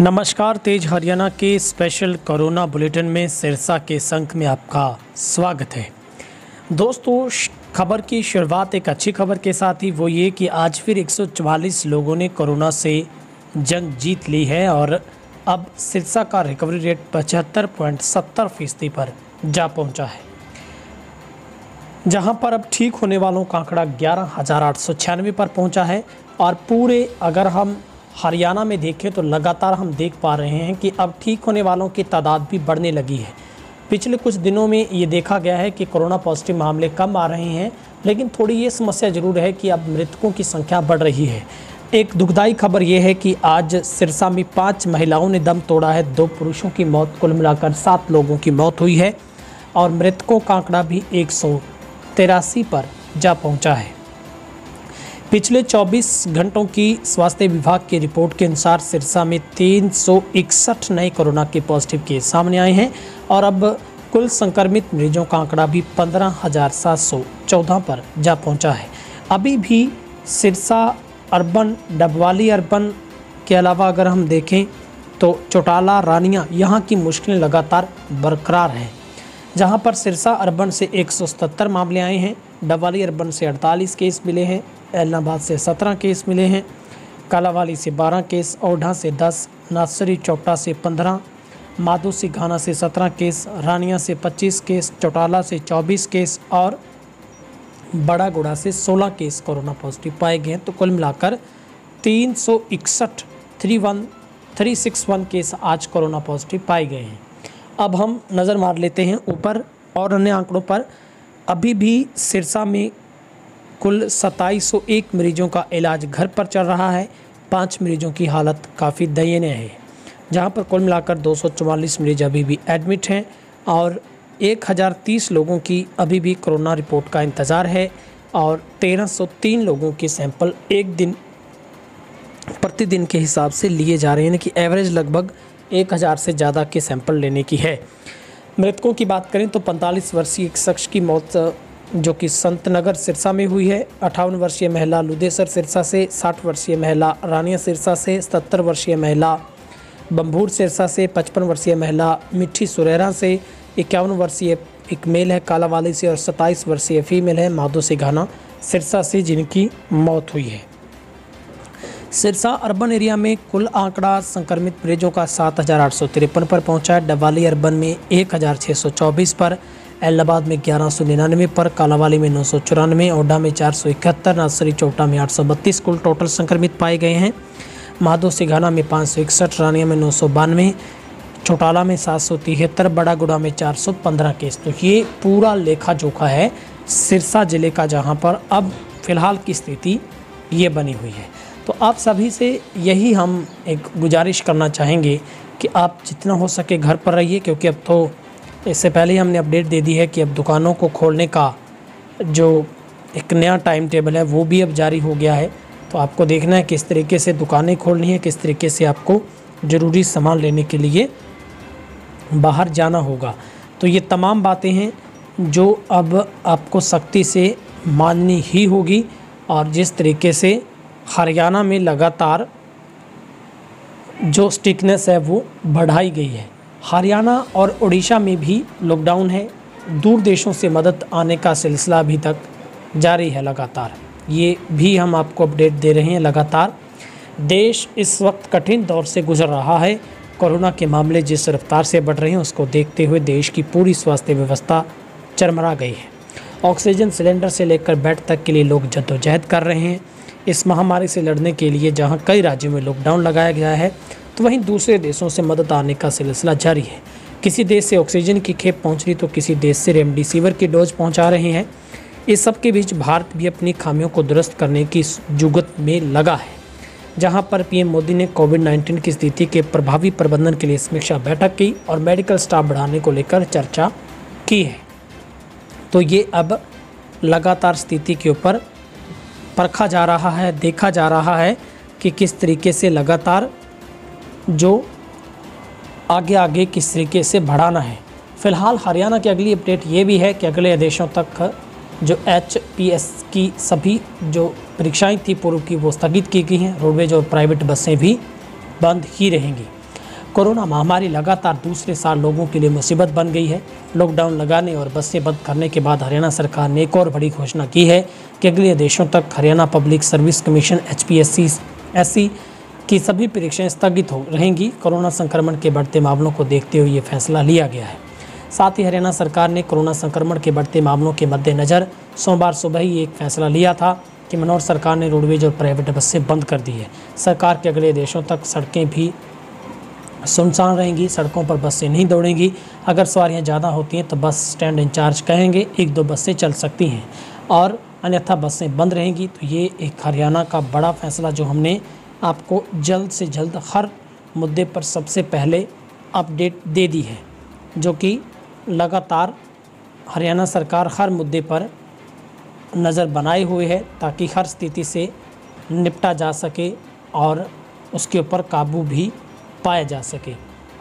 नमस्कार, तेज हरियाणा के special corona bulletin में सिरसा के संक में आपका स्वागत है। दोस्तों, खबर की शुरुआत एक अच्छी खबर के साथ ही वो ये कि आज फिर 144 लोगों ने कोरोना से जंग जीत ली है और अब सिरसा का रिकवरी रेट 75.70% पर जा पहुंचा है, जहां पर अब ठीक होने वालों का आंकड़ा 11,896 पर पहुंचा है। और पूरे अगर हम हरियाणा में देखें तो लगातार हम देख पा रहे हैं कि अब ठीक होने वालों की तादाद भी बढ़ने लगी है। पिछले कुछ दिनों में ये देखा गया है कि कोरोना पॉजिटिव मामले कम आ रहे हैं, लेकिन थोड़ी ये समस्या ज़रूर है कि अब मृतकों की संख्या बढ़ रही है। एक दुखदाई खबर ये है कि आज सिरसा में 5 महिलाओं ने दम तोड़ा है, 2 पुरुषों की मौत, कुल मिलाकर 7 लोगों की मौत हुई है और मृतकों का आंकड़ा भी 183 पर जा पहुँचा है। पिछले 24 घंटों की स्वास्थ्य विभाग की रिपोर्ट के अनुसार सिरसा में 361 नए कोरोना के पॉजिटिव केस सामने आए हैं और अब कुल संक्रमित मरीजों का आंकड़ा भी 15,714 पर जा पहुंचा है। अभी भी सिरसा अर्बन, डबवाली अर्बन के अलावा अगर हम देखें तो चौटाला, रानिया, यहाँ की मुश्किलें लगातार बरकरार हैं, जहाँ पर सिरसा अर्बन से 177 मामले आए हैं, डबवाली अर्बन से 48 केस मिले हैं, एलनाबाद से 17 केस मिले हैं, कालावाली से 12 केस, ओढ़ा से 10, नासरी चौटा से 15, माधो सिंघाना से 17 केस, रानिया से 25 केस, चौटाला से 24 केस और बड़ागुड़ा से 16 केस कोरोना पॉजिटिव पाए गए हैं। तो कुल मिलाकर 361 केस आज कोरोना पॉजिटिव पाए गए हैं। अब हम नज़र मार लेते हैं ऊपर और अन्य आंकड़ों पर। अभी भी सिरसा में कुल 2701 मरीजों का इलाज घर पर चल रहा है। 5 मरीजों की हालत काफ़ी दयनीय है, जहां पर कुल मिलाकर 244 मरीज अभी भी एडमिट हैं और 1030 लोगों की अभी भी कोरोना रिपोर्ट का इंतज़ार है और 1303 लोगों के सैंपल एक दिन प्रतिदिन के हिसाब से लिए जा रहे हैं, कि एवरेज लगभग 1000 से ज़्यादा के सैंपल लेने की है। मृतकों की बात करें तो 45 वर्षीय एक शख्स की मौत जो कि संतनगर सिरसा में हुई है, 58 वर्षीय महिला लुदेसर सिरसा से, 60 वर्षीय महिला रानिया सिरसा से, 77 वर्षीय महिला बम्भूर सिरसा से, 55 वर्षीय महिला मिट्ठी सुरेरा से, 51 वर्षीय एक मेल है कालावाली से और 27 वर्षीय फीमेल है माधो सिंघाना सिरसा से, जिनकी मौत हुई है। सिरसा अर्बन एरिया में कुल आंकड़ा संक्रमित मरीजों का 7,853 पर पहुंचा है, डबवाली अर्बन में 1,624 पर, एलनाबाद में 1,199 पर, कालावाली में 994, ओढ़ा में 471, नासरी चौटा में 832 कुल टोटल संक्रमित पाए गए हैं। माधो सिंघाना में 561, रानिया में 992, चौटाला में 773, बड़ागुड़ा में 415 केस। तो ये पूरा लेखा जोखा है सिरसा ज़िले का, जहाँ पर अब फ़िलहाल की स्थिति ये बनी हुई है। तो आप सभी से यही हम एक गुजारिश करना चाहेंगे कि आप जितना हो सके घर पर रहिए, क्योंकि अब तो इससे पहले ही हमने अपडेट दे दी है कि अब दुकानों को खोलने का जो एक नया टाइम टेबल है वो भी अब जारी हो गया है। तो आपको देखना है किस तरीके से दुकानें खोलनी है, किस तरीके से आपको ज़रूरी सामान लेने के लिए बाहर जाना होगा। तो ये तमाम बातें हैं जो अब आपको सख्ती से माननी ही होगी। और जिस तरीके से हरियाणा में लगातार जो स्ट्रिक्टनेस है वो बढ़ाई गई है, हरियाणा और उड़ीसा में भी लॉकडाउन है। दूर देशों से मदद आने का सिलसिला अभी तक जारी है लगातार। ये भी हम आपको अपडेट दे रहे हैं लगातार। देश इस वक्त कठिन दौर से गुजर रहा है। कोरोना के मामले जिस रफ्तार से बढ़ रहे हैं उसको देखते हुए देश की पूरी स्वास्थ्य व्यवस्था चरमरा गई है। ऑक्सीजन सिलेंडर से लेकर बेड तक के लिए लोग जद्दोजहद कर रहे हैं इस महामारी से लड़ने के लिए। जहां कई राज्यों में लॉकडाउन लगाया गया है, तो वहीं दूसरे देशों से मदद आने का सिलसिला जारी है। किसी देश से ऑक्सीजन की खेप पहुंच रही तो किसी देश से रेमडेसिविर की डोज पहुंचा रहे हैं। इस सब के बीच भारत भी अपनी खामियों को दुरुस्त करने की जुगत में लगा है, जहां पर पीएम मोदी ने कोविड-19 की स्थिति के प्रभावी प्रबंधन के लिए समीक्षा बैठक की और मेडिकल स्टाफ बढ़ाने को लेकर चर्चा की है। तो ये अब लगातार स्थिति के ऊपर परखा जा रहा है, देखा जा रहा है कि किस तरीके से लगातार जो आगे किस तरीके से बढ़ाना है। फ़िलहाल हरियाणा की अगली अपडेट ये भी है कि अगले आदेशों तक जो HPS की सभी जो परीक्षाएं थी पूर्व की वो स्थगित की गई हैं। रोडवेज और प्राइवेट बसें भी बंद ही रहेंगी। कोरोना महामारी लगातार दूसरे साल लोगों के लिए मुसीबत बन गई है। लॉकडाउन लगाने और बसें बंद करने के बाद हरियाणा सरकार ने एक और बड़ी घोषणा की है कि अगले आदेशों तक Haryana public service commission HPSC की सभी परीक्षाएं स्थगित हो रहेंगी। कोरोना संक्रमण के बढ़ते मामलों को देखते हुए ये फैसला लिया गया है। साथ ही हरियाणा सरकार ने कोरोना संक्रमण के बढ़ते मामलों के मद्देनज़र सोमवार सुबह ही एक फैसला लिया था कि मनोहर सरकार ने रोडवेज और प्राइवेट बसें बंद कर दी है। सरकार के अगले आदेशों तक सड़कें भी सुनसान रहेंगी, सड़कों पर बसें नहीं दौड़ेंगी। अगर सवारियां ज़्यादा होती हैं तो बस स्टैंड इंचार्ज कहेंगे 1-2 बसें चल सकती हैं और अन्यथा बसें बंद रहेंगी। तो ये एक हरियाणा का बड़ा फैसला जो हमने आपको जल्द से जल्द हर मुद्दे पर सबसे पहले अपडेट दे दी है, जो कि लगातार हरियाणा सरकार हर मुद्दे पर नज़र बनाए हुए है ताकि हर स्थिति से निपटा जा सके और उसके ऊपर काबू भी पाया जा सके।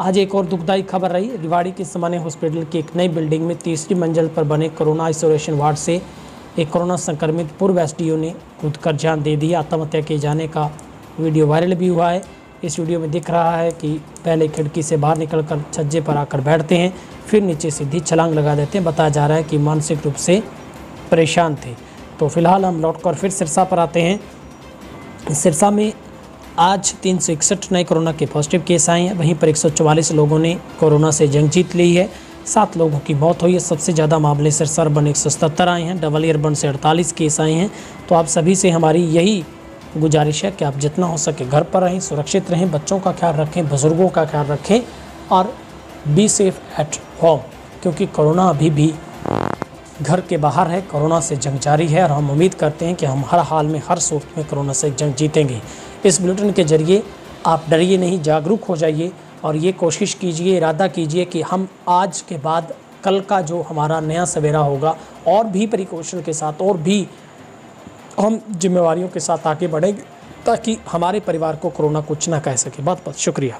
आज एक और दुखदाई खबर रही। रिवाड़ी के सामान्य हॉस्पिटल की एक नई बिल्डिंग में तीसरी मंजिल पर बने कोरोना आइसोलेशन वार्ड से एक कोरोना संक्रमित पूर्व SDO ने कूदकर जान दे दी। आत्महत्या किए जाने का वीडियो वायरल भी हुआ है। इस वीडियो में दिख रहा है कि पहले खिड़की से बाहर निकलकर छज्जे पर आकर बैठते हैं, फिर नीचे सीधी छलांग लगा देते हैं। बताया जा रहा है कि मानसिक रूप से परेशान थे। तो फिलहाल हम लौटकर फिर सिरसा पर आते हैं। सिरसा में आज 361 नए कोरोना के पॉजिटिव केस आए हैं। वहीं पर 144 लोगों ने कोरोना से जंग जीत ली है। 7 लोगों की मौत हुई है। सबसे ज़्यादा मामले सिरसा अर्बन 177 आए हैं। डबल अर्बन से 48 केस आए हैं। तो आप सभी से हमारी यही गुजारिश है कि आप जितना हो सके घर पर रहें, सुरक्षित रहें, बच्चों का ख्याल रखें, बुज़ुर्गों का ख्याल रखें और बी सेफ एट होम, क्योंकि कोरोना अभी भी घर के बाहर है। कोरोना से जंग जारी है और हम उम्मीद करते हैं कि हम हर हाल में, हर सूरत में कोरोना से जंग जीतेंगे। इस बुलेटिन के जरिए आप डरिए नहीं, जागरूक हो जाइए और ये कोशिश कीजिए, इरादा कीजिए कि हम आज के बाद कल का जो हमारा नया सवेरा होगा और भी प्रिकॉशन के साथ और भी हम जिम्मेवारियों के साथ आगे बढ़ेंगे ताकि हमारे परिवार को कोरोना कुछ ना कह सके। बहुत बहुत शुक्रिया।